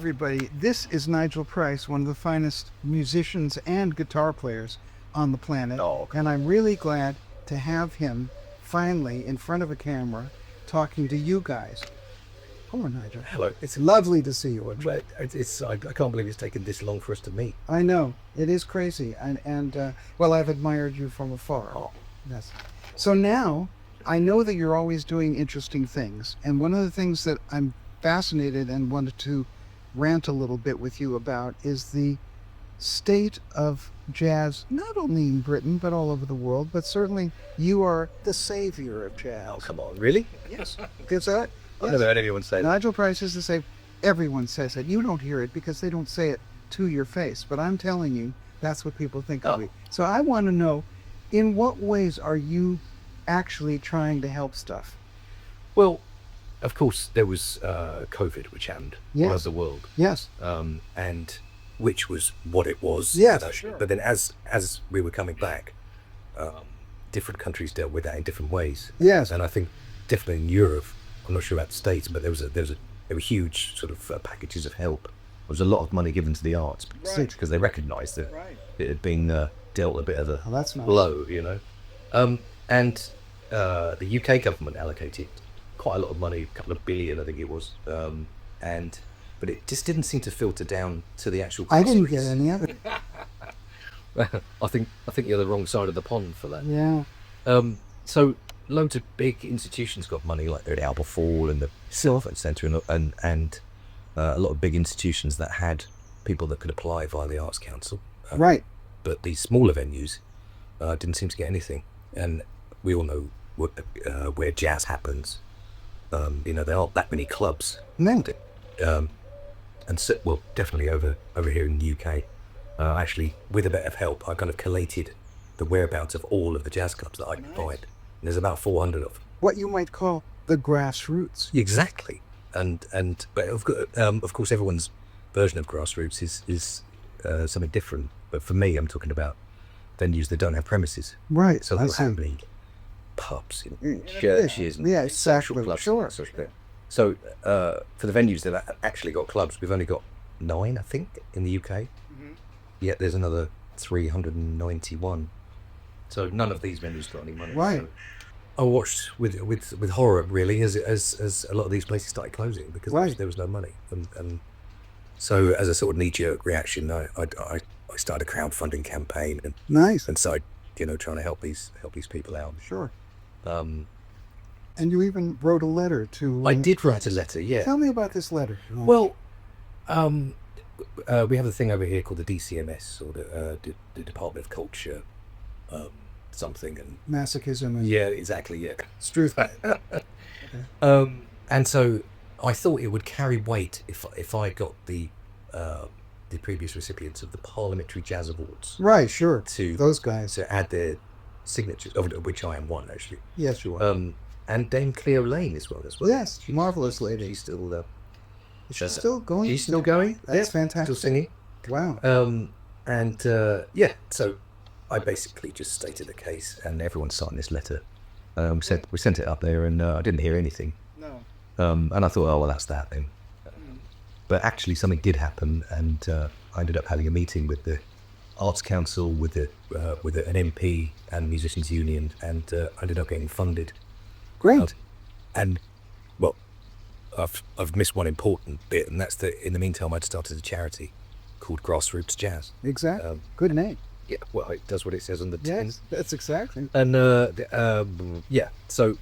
everybody. This is Nigel Price, one of the finest musicians and guitar players on the planet. Oh. And I'm really glad to have him finally in front of a camera talking to you guys. Hello, Nigel. Hello. It's lovely to see you. Well, I can't believe it's taken this long for us to meet. I know. It is crazy. And well, I've admired you from afar. Oh. Yes. So now, I know that you're always doing interesting things. And one of the things that I'm fascinated and wanted to rant a little bit with you about is the state of jazz, not only in Britain, but all over the world. But certainly you are the savior of jazz. Oh, come on. Really? Yes. Is that? I've never heard anyone say that. Nigel Price is the savior. Everyone says it. You don't hear it because they don't say it to your face. But I'm telling you, that's what people think of you. So I want to know, in what ways are you actually trying to help stuff? Well, of course, there was COVID, which happened all over the world. Yes. And which was what it was. Yes, sure. But then as we were coming back, different countries dealt with that in different ways. Yes. And I think definitely in Europe, I'm not sure about the States, but there were huge sort of packages of help. There was a lot of money given to the arts because they recognised that it had been dealt a bit of a that's nice. blow, you know. And the UK government allocated quite a lot of money, a couple of billion, I think it was. But it just didn't seem to filter down to the actual. I didn't get any of it. I think you're the wrong side of the pond for that. Yeah. So loads of big institutions got money, like the Albert Hall and the Sylvan Centre, and a lot of big institutions that had people that could apply via the Arts Council. Right. But these smaller venues didn't seem to get anything, and we all know where jazz happens. There aren't that many clubs. No. And so, well, definitely over here in the UK. Actually, with a bit of help, I kind of collated the whereabouts of all of the jazz clubs that I could find. And there's about 400 of them. What you might call the grassroots. Exactly. But of course, everyone's version of grassroots is something different. But for me, I'm talking about venues that don't have premises. Right. So they'll have pubs, churches, and exactly. clubs. Sure. So for the venues that actually got clubs, we've only got 9, I think, in the UK. Mm-hmm. Yet there's another 391. So none of these venues got any money. Right. So I watched with horror, really, as a lot of these places started closing because there was no money. And so as a sort of knee-jerk reaction, I started a crowdfunding campaign and nice. And started, trying to help these people out. Sure. And you even wrote a letter to... I did write a letter, yeah. Tell me about this letter. Well, we have a thing over here called the DCMS, or the Department of Culture, something. And masochism. And yeah, exactly, yeah. It's truth. Okay. And so I thought it would carry weight if I got the previous recipients of the Parliamentary Jazz Awards. Right, sure. To those guys. To add their signatures, of which I am one, actually. Yes, you are. And Dame Cleo Lane as well. Yes, marvelous lady. She's still is she still going? She's still going. That's fantastic. Still singing. Wow. So I basically just stated the case, and everyone signed this letter. We sent it up there, and I didn't hear anything. No. And I thought, oh well, that's that then. But actually, something did happen, and I ended up having a meeting with the Arts Council, with an MP and Musicians Union, and I ended up getting funded. Great. And well, I've missed one important bit, and that's that in the meantime I'd started a charity called Grassroots Jazz. Exactly. Good name. Yeah, well, it does what it says on the tin. Yes, that's exactly. And so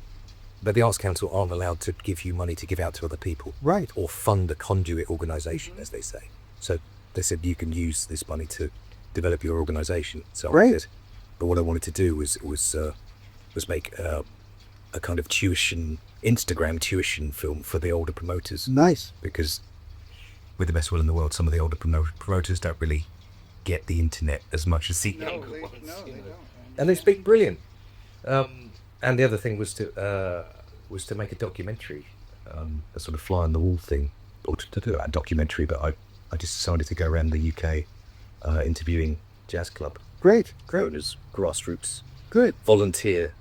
but the Arts Council aren't allowed to give you money to give out to other people. Right. Or fund a conduit organisation, as they say. So they said you can use this money to develop your organisation. So great. I did. But what I wanted to do was make a kind of Instagram tuition film for the older promoters. Nice. Because with the best will in the world, some of the older promoters don't really get the internet as much as the younger ones. No, they don't. And they speak brilliant. And the other thing was to make a documentary, a sort of fly on the wall thing, or to do a documentary. But I just decided to go around the UK interviewing jazz club. Great. Owners, grassroots. Good. Volunteer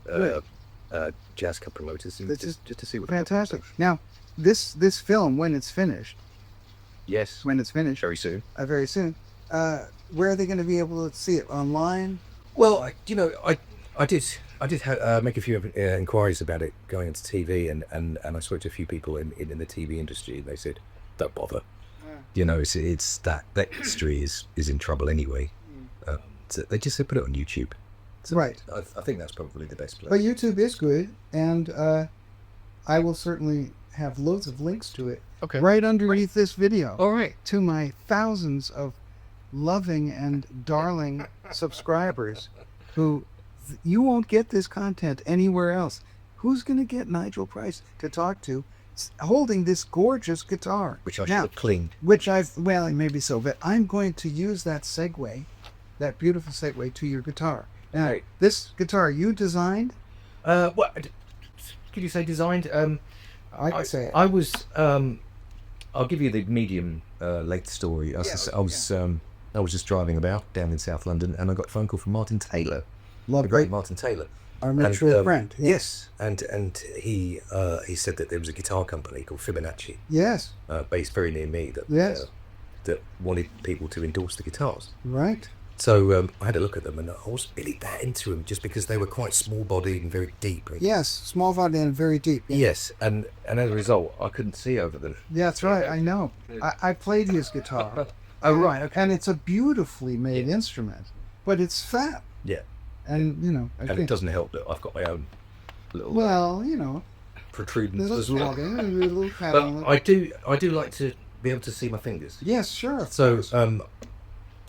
jazz club promoters. This is just to see what. Fantastic. Now, this film, when it's finished, Yes. when it's finished. Very soon. Very soon. Where are they going to be able to see it? Online? Well, I did make a few inquiries about it going into TV, and I spoke to a few people in the TV industry, and they said, don't bother. It's that industry is in trouble anyway. So they just said put it on YouTube. So Right. I think that's probably the best place. But YouTube is good, and I will certainly have loads of links to it right underneath this video. All right. To my thousands of loving and darling subscribers who you won't get this content anywhere else. Who's going to get Nigel Price to talk to holding this gorgeous guitar? Which I should have cleaned. Well, maybe so, but I'm going to use that segue, that beautiful segue to your guitar. Now, this guitar you designed? What could you say designed? I could say it. I was. I'll give you the medium length story. I was just driving about down in South London, and I got a phone call from Martin Taylor, the great Martin Taylor, our mutual friend. Yes, and he said that there was a guitar company called Fibonacci. Yes. Based very near me that that wanted people to endorse the guitars. Right. So I had a look at them, and I wasn't really that into them, just because they were quite small-bodied and very deep. Yes, small body and very deep. Yeah. Yes, and as a result, I couldn't see over them. Yeah, that's right. I know. I played his guitar. Oh, right. Okay. And it's a beautifully made instrument, but it's fat. Yeah. And, and it doesn't help that I've got my own little protrudence as well. Little fat But on it. I do like to be able to see my fingers. Yes, sure. So,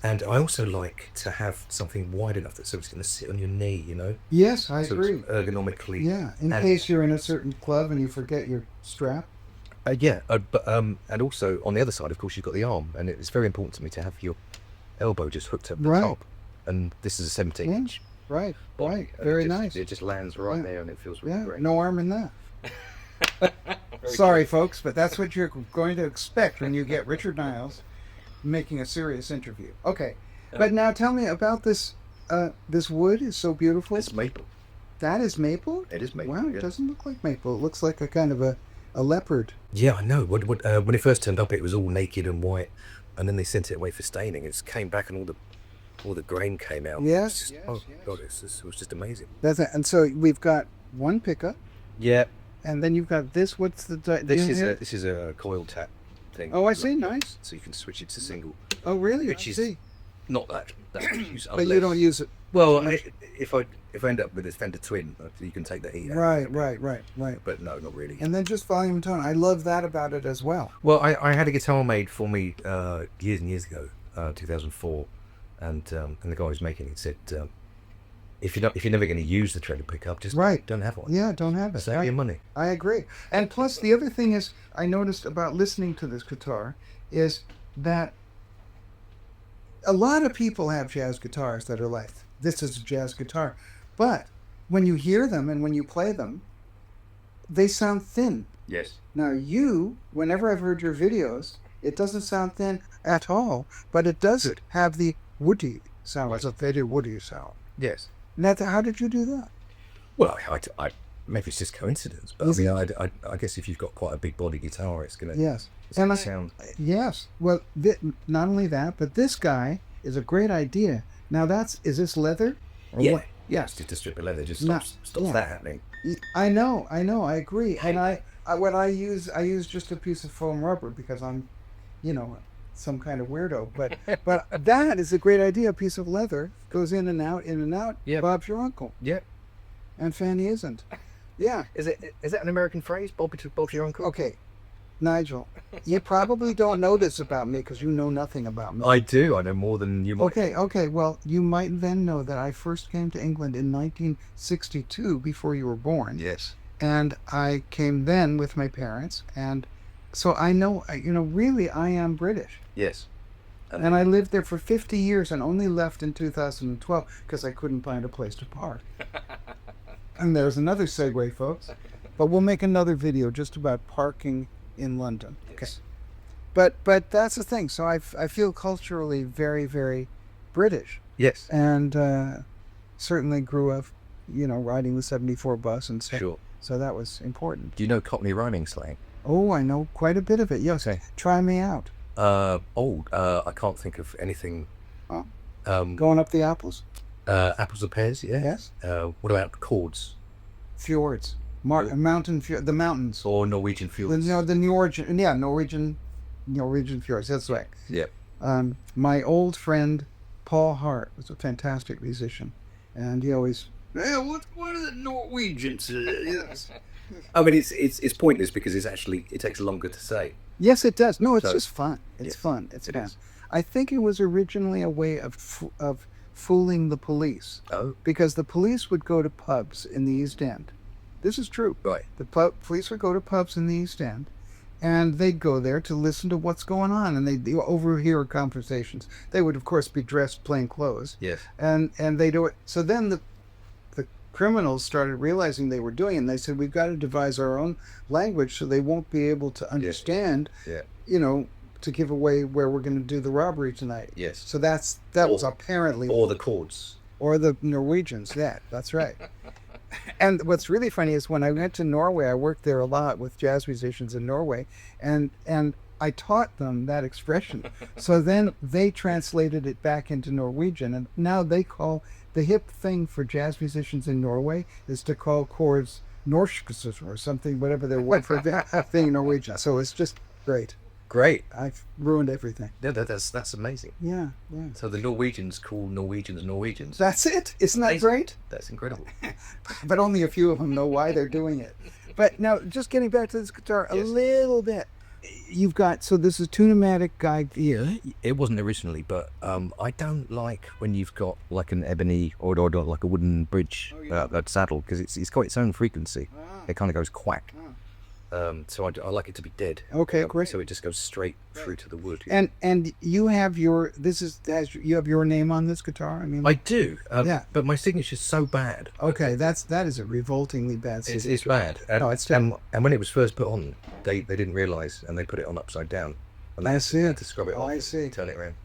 and I also like to have something wide enough so it's going to sit on your knee, Yes, I so agree. It's ergonomically. Yeah, in case you're in a certain club and you forget your strap. And also on the other side, of course, you've got the arm, and it's very important to me to have your elbow just hooked up the top. And this is a 17-inch. Right. Very nice. It just lands right there, and it feels really great. No arm in that. Sorry, folks, but that's what you're going to expect when you get Richard Niles making a serious interview. Okay, but now tell me about this. This wood is so beautiful. It's maple. That is maple? It is maple. Wow, it doesn't look like maple. It looks like a kind of a leopard. Yeah, I know. When it first turned up, it was all naked and white, and then they sent it away for staining. It came back, and all the grain came out. Yes. God, it was just amazing. That's it. And so we've got one pickup. Yeah. And then you've got this. What's the? This is a coil tap thing. Oh, I see. Nice. So you can switch it to single. Oh, really? Which is not that use. But you don't use it. Well, if I end up with this Fender Twin, you can take the heat out. Right. But no, not really. And then just volume and tone. I love that about it as well. Well, I had a guitar made for me years and years ago, 2004, and the guy who's making it said, if you're never going to use the treadle pickup, just don't have one. Yeah, don't have it. Save your money. I agree. And plus, the other thing is, I noticed about listening to this guitar is that a lot of people have jazz guitars that are like, this is a jazz guitar. But when you hear them and when you play them, they sound thin. Yes. Now whenever I've heard your videos, it doesn't sound thin at all, but it does have the woody sound. It's a very woody sound. Yes. Now, how did you do that? Well, I maybe it's just coincidence, but I guess if you've got quite a big body guitar, it's gonna sound. Yes. Well, not only that, but this guy is a great idea. Now is this leather? Or yes, just a strip of leather just stops that happening. I know, I agree. And I use just a piece of foam rubber because I'm, some kind of weirdo. But that is a great idea. A piece of leather goes in and out. Yeah. Bob's your uncle. Yeah. And Fanny isn't. Yeah. Is that an American phrase? Bob's your uncle? Okay. Nigel, you probably don't know this about me because you know nothing about me. I do. I know more than you might. Okay. Well, you might then know that I first came to England in 1962 before you were born. Yes. And I came then with my parents. And so I know, really I am British. Yes. And I lived there for 50 years and only left in 2012 because I couldn't find a place to park. And there's another segue, folks. But we'll make another video just about parking in London. Yes. Okay. But that's the thing. So I feel culturally very, very British. Yes. And certainly grew up, riding the 74 bus and stuff. Sure. So that was important. Do you know Cockney rhyming slang? Oh, I know quite a bit of it. Yes. Okay. Try me out. Old. I can't think of anything. Oh, going up the apples. Apples and pears. Yeah. Yes. What about chords? Fjords. The mountains. Or Norwegian fjords? The Norwegian fjords. That's right. Yeah. My old friend Paul Hart was a fantastic musician, and he always, what are the Norwegians? Yes. I mean, it's pointless because it takes longer to say. Yes, it does. No, it's just fun. It's fun. It's fun. Is. I think it was originally a way of fooling the police. Oh. Because the police would go to pubs in the East End. This is true. Right. The police would go to pubs in the East End, and they'd go there to listen to what's going on, and they'd overhear conversations. They would, of course, be dressed plain clothes. Yes. And they do it. So then the criminals started realizing they were doing it, and they said, we've got to devise our own language so they won't be able to understand, to give away where we're going to do the robbery tonight. Yes. So that was apparently... Or the chords. Or the Norwegians, that's right. And what's really funny is when I went to Norway, I worked there a lot with jazz musicians in Norway, and I taught them that expression. So then they translated it back into Norwegian, and now they call... The hip thing for jazz musicians in Norway is to call chords norsk or something, whatever their word for that thing in Norwegian. So it's just great. Great. I've ruined everything. Yeah, that's amazing. Yeah. So the Norwegians call Norwegians. That's it. Isn't that great? That's incredible. But only a few of them know why they're doing it. But now, just getting back to this guitar a little bit. You've got, so this is tunematic guide here. It wasn't originally, but I don't like when you've got like an ebony or like a wooden bridge saddle, because it's got its own frequency. It kind of goes quack. So I like it to be dead. Okay, great. So it just goes straight through to the wood. And you have you have your name on this guitar? I mean, I do. But my signature's so bad. Okay, that is a revoltingly bad signature. It's bad. It's terrible. And when it was first put on, they didn't realise, and they put it on upside down. And I see it. To scrub it off. I see. Turn it around.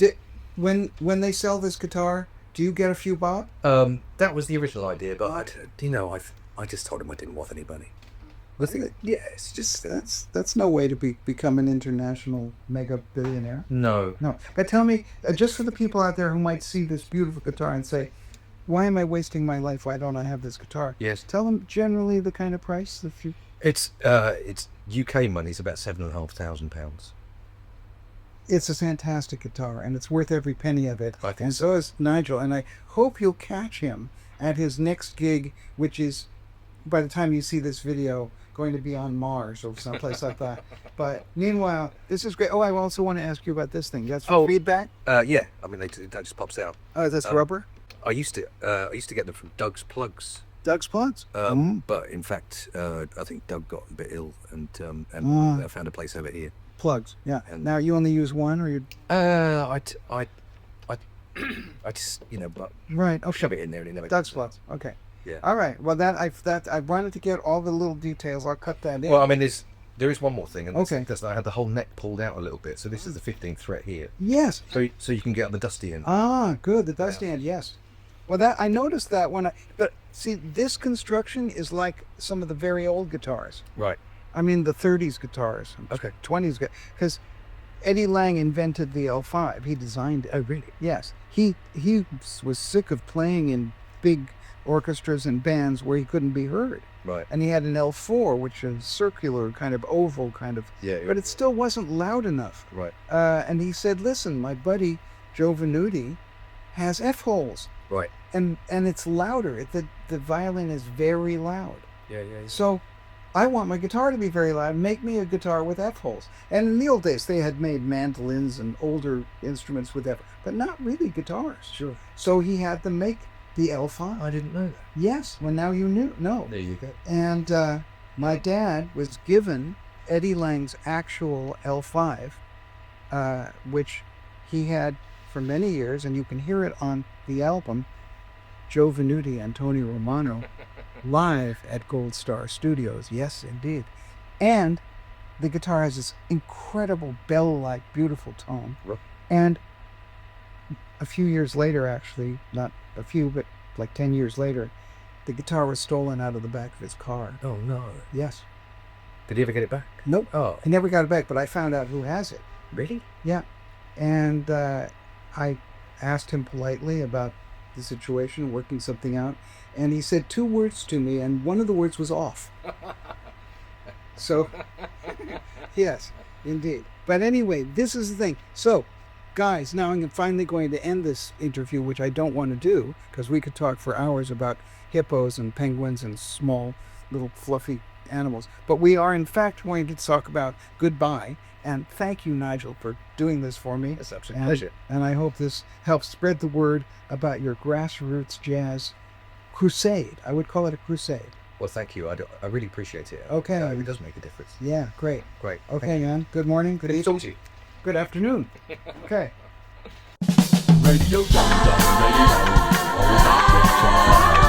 When they sell this guitar, do you get a few bob? That was the original idea, but I just told him I didn't want any money. It's just that's no way to become an international mega billionaire. No. But tell me, just for the people out there who might see this beautiful guitar and say, "Why am I wasting my life? Why don't I have this guitar?" Yes. Tell them generally the kind of price. It's UK money. It's about £7,500. It's a fantastic guitar, and it's worth every penny of it. I think and so is Nigel, and I hope you'll catch him at his next gig, which is, by the time you see this video, going to be on Mars or someplace like that. But meanwhile, this is great. Oh, I also want to ask you about this thing. You got some feedback? Yeah. I mean, that just pops out. Oh, that's rubber? I used to get them from Doug's Plugs. Doug's Plugs? But in fact, I think Doug got a bit ill, and I found a place over here. Plugs, yeah. And now you only use one, or you? I just but right. I'll shove it in there and it never. Doug's Plugs. Okay. Yeah. All right. Well, I wanted to get all the little details. I'll cut that in. Well, I mean, there is one more thing, and that's I had the whole neck pulled out a little bit. So this is the 15th fret here. Yes. So you can get on the dusty end. Ah, good. The dusty end. Yes. Well, I noticed that but see, this construction is like some of the very old guitars. Right. I mean, the 30s guitars. Okay. 20s, because Eddie Lang invented the L5. He designed it. Oh, really? Yes. He was sick of playing in big orchestras and bands where he couldn't be heard. Right. And he had an L4, which is circular, kind of oval, kind of. Yeah. But it still wasn't loud enough. Right. And he said, "Listen, my buddy Joe Venuti has F-holes." Right. And it's louder. The violin is very loud. Yeah. So I want my guitar to be very loud. Make me a guitar with F-holes. And in the old days, they had made mandolins and older instruments with F, but not really guitars. Sure. So he had them make the L5. I didn't know that. Yes. Well, now you know. There you go. And my dad was given Eddie Lang's actual L5, which he had for many years, and you can hear it on the album, Joe Venuti and Tony Romano, live at Gold Star Studios. Yes, indeed. And the guitar has this incredible bell-like, beautiful tone. Right. And a few years later, actually, not a few, but like 10 years later, the guitar was stolen out of the back of his car. Oh, no. Yes. Did he ever get it back? Nope. Oh. I never got it back, but I found out who has it. Really? Yeah. And I asked him politely about the situation, working something out. And he said 2 words to me, and one of the words was off. So, yes, indeed. But anyway, this is the thing. So, guys, now I'm finally going to end this interview, which I don't want to do, because we could talk for hours about hippos and penguins and small little fluffy animals. But we are, in fact, going to talk about goodbye. And thank you, Nigel, for doing this for me. It's an absolute pleasure. And I hope this helps spread the word about your grassroots jazz crusade. I would call it a crusade. Well, thank you. I really appreciate it. Okay. It really does make a difference. Yeah, great. Great. Okay, man. Good morning. Good Good to evening. talk to you. Good afternoon. Okay. Radio Dum Dum Radio. All about